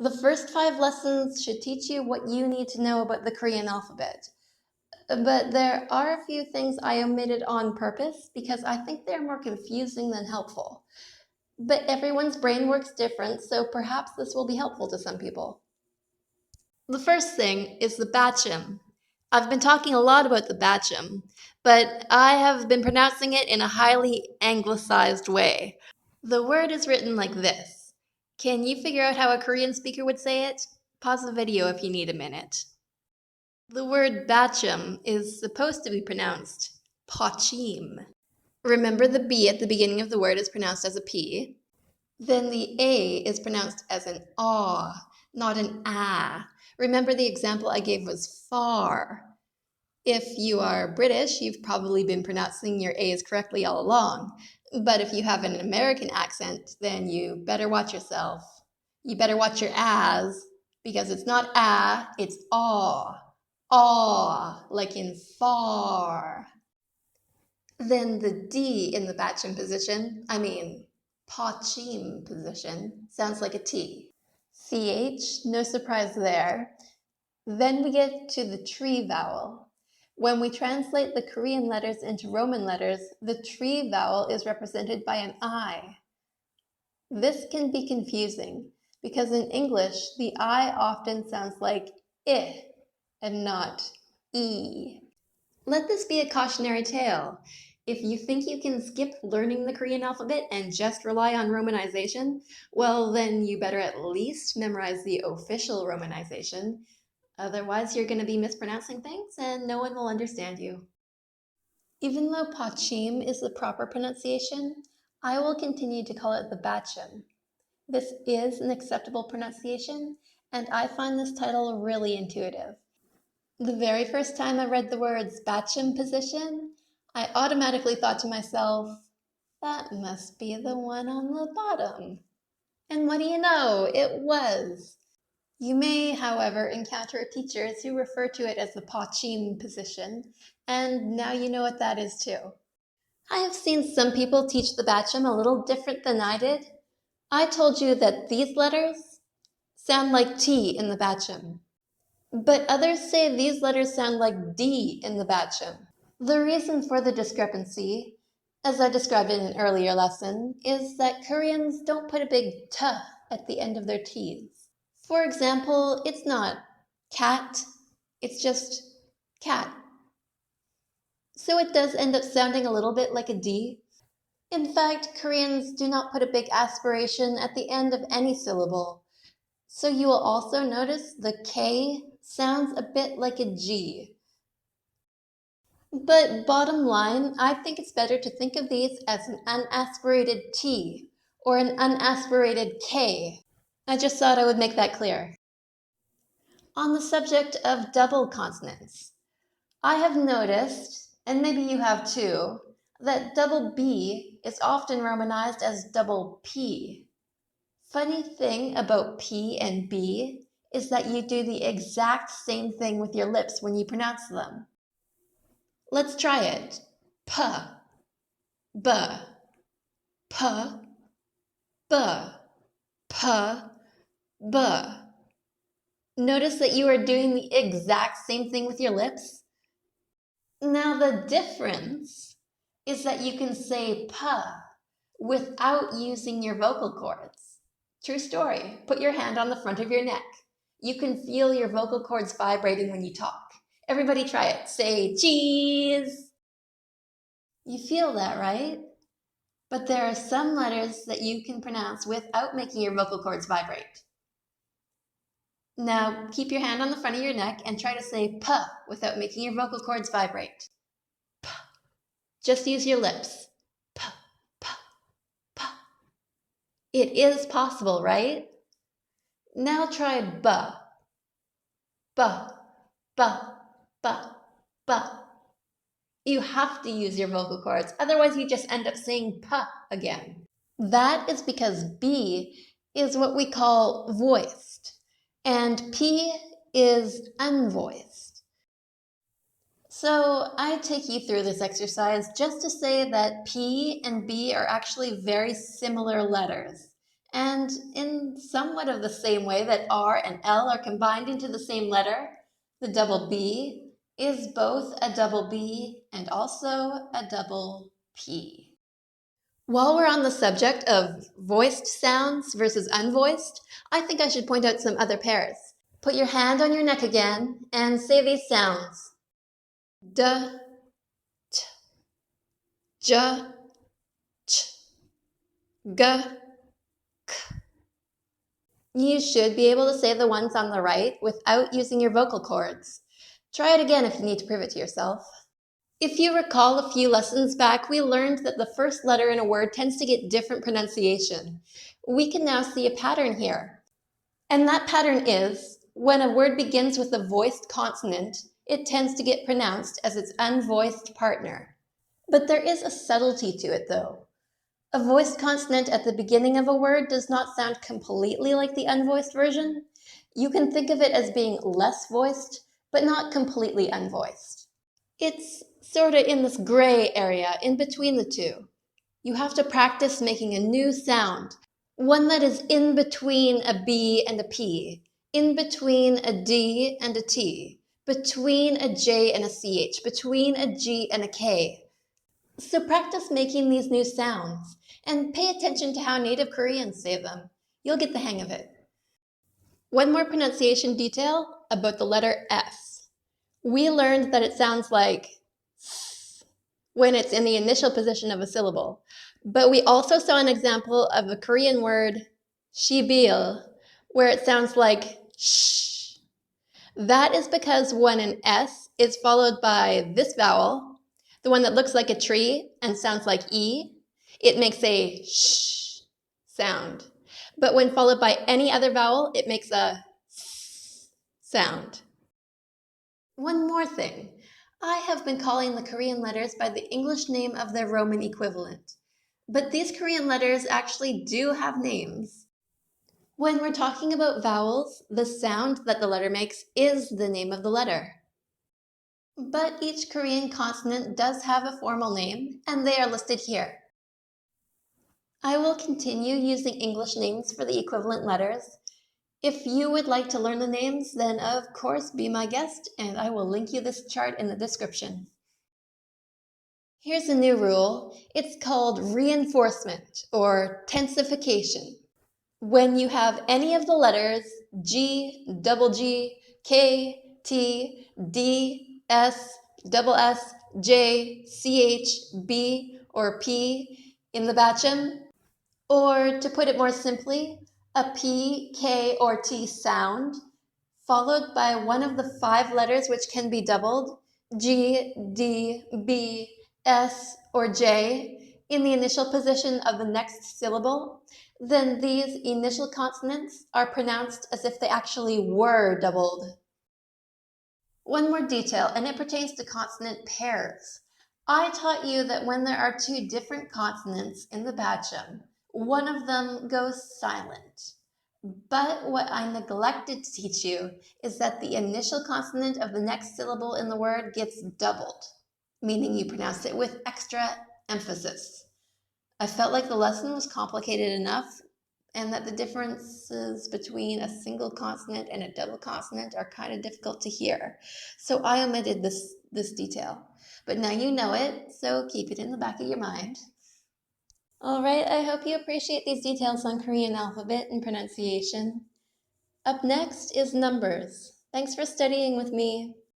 The first 5 lessons should teach you what you need to know about the Korean alphabet. But there are a few things I omitted on purpose because I think they're more confusing than helpful. But everyone's brain works different, so perhaps this will be helpful to some people. The first thing is the bacham. I've been talking a lot about the bacham, but I have been pronouncing it in a highly anglicized way. The word is written like this. Can you figure out how a Korean speaker would say it? Pause the video if you need a minute. The word bacham is supposed to be pronounced pachim. Remember the B at the beginning of the word is pronounced as a P. Then the A is pronounced as an ah, not an ah. Remember the example I gave was far. If you are British, you've probably been pronouncing your A's correctly all along. But if you have an American accent, then you better watch yourself. You better watch your ahs, because it's not ah, it's aw. Aw, like in far. Then the D in the bacham position, pachim position, sounds like a T. CH, no surprise there. Then we get to the tree vowel. When we translate the Korean letters into Roman letters, the tree vowel is represented by an I. This can be confusing because in English, the I often sounds like I and not E. Let this be a cautionary tale. If you think you can skip learning the Korean alphabet and just rely on romanization, well, then you better at least memorize the official romanization. Otherwise, you're going to be mispronouncing things and no one will understand you. Even though pachim is the proper pronunciation, I will continue to call it the bacham. This is an acceptable pronunciation, and I find this title really intuitive. The very first time I read the words bacham position, I automatically thought to myself, that must be the one on the bottom. And what do you know, it was. You may, however, encounter teachers who refer to it as the pachim position, and now you know what that is too. I have seen some people teach the bacham a little different than I did. I told you that these letters sound like T in the bacham, but others say these letters sound like D in the bacham. The reason for the discrepancy, as I described in an earlier lesson, is that Koreans don't put a big T at the end of their T's. For example, it's not cat, it's just cat. So it does end up sounding a little bit like a D. In fact, Koreans do not put a big aspiration at the end of any syllable. So you will also notice the K sounds a bit like a G. But bottom line, I think it's better to think of these as an unaspirated T or an unaspirated K. I just thought I would make that clear. On the subject of double consonants, I have noticed, and maybe you have too, that double B is often romanized as double P. Funny thing about P and B is that you do the exact same thing with your lips when you pronounce them. Let's try it. P, B, P, B, P, B. Notice that you are doing the exact same thing with your lips. Now the difference is that you can say P without using your vocal cords. True story. Put your hand on the front of your neck. You can feel your vocal cords vibrating when you talk. Everybody try it. Say cheese. You feel that, right? But there are some letters that you can pronounce without making your vocal cords vibrate. Now, keep your hand on the front of your neck and try to say P without making your vocal cords vibrate. P. Just use your lips. P, P, P. It is possible, right? Now try B. B, B, B, B. You have to use your vocal cords, otherwise you just end up saying P again. That is because B is what we call voiced, and P is unvoiced. So I take you through this exercise just to say that P and B are actually very similar letters, And in somewhat of the same way that R and L are combined into the same letter, the double B is both a double B and also a double P. While we're on the subject of voiced sounds versus unvoiced, I think I should point out some other pairs. Put your hand on your neck again and say these sounds. D, t, j, ch, g, k. You should be able to say the ones on the right without using your vocal cords. Try it again if you need to prove it to yourself. If you recall a few lessons back, we learned that the first letter in a word tends to get different pronunciation. We can now see a pattern here. And that pattern is, when a word begins with a voiced consonant, it tends to get pronounced as its unvoiced partner. But there is a subtlety to it though. A voiced consonant at the beginning of a word does not sound completely like the unvoiced version. You can think of it as being less voiced, but not completely unvoiced. It's sort of in this gray area in between the two. You have to practice making a new sound, one that is in between a B and a P, in between a D and a T, between a J and a CH, between a G and a K. So practice making these new sounds and pay attention to how native Koreans say them. You'll get the hang of it. One more pronunciation detail about the letter S. We learned that it sounds like S when it's in the initial position of a syllable. But we also saw an example of a Korean word, shibil, where it sounds like sh. That is because when an S is followed by this vowel, the one that looks like a tree and sounds like E, it makes a sh sound. But when followed by any other vowel, it makes a s sound. One more thing. I have been calling the Korean letters by the English name of their Roman equivalent. But these Korean letters actually do have names. When we're talking about vowels, the sound that the letter makes is the name of the letter. But each Korean consonant does have a formal name, and they are listed here. I will continue using English names for the equivalent letters. If you would like to learn the names, then of course be my guest, and I will link you this chart in the description. Here's a new rule. It's called reinforcement or tensification. When you have any of the letters G, double G, K, T, D, S, double S, J, CH, B, or P in the bacham, or to put it more simply, a P, K, or T sound, followed by one of the 5 letters which can be doubled, G, D, B, S, or J, in the initial position of the next syllable, then these initial consonants are pronounced as if they actually were doubled. One more detail, and it pertains to consonant pairs. I taught you that when there are 2 different consonants in the bacham, one of them goes silent. But what I neglected to teach you is that the initial consonant of the next syllable in the word gets doubled, meaning you pronounce it with extra emphasis. I felt like the lesson was complicated enough and that the differences between a single consonant and a double consonant are kind of difficult to hear. So I omitted this detail. But now you know it, so keep it in the back of your mind. All right, I hope you appreciate these details on Korean alphabet and pronunciation. Up next is numbers. Thanks for studying with me.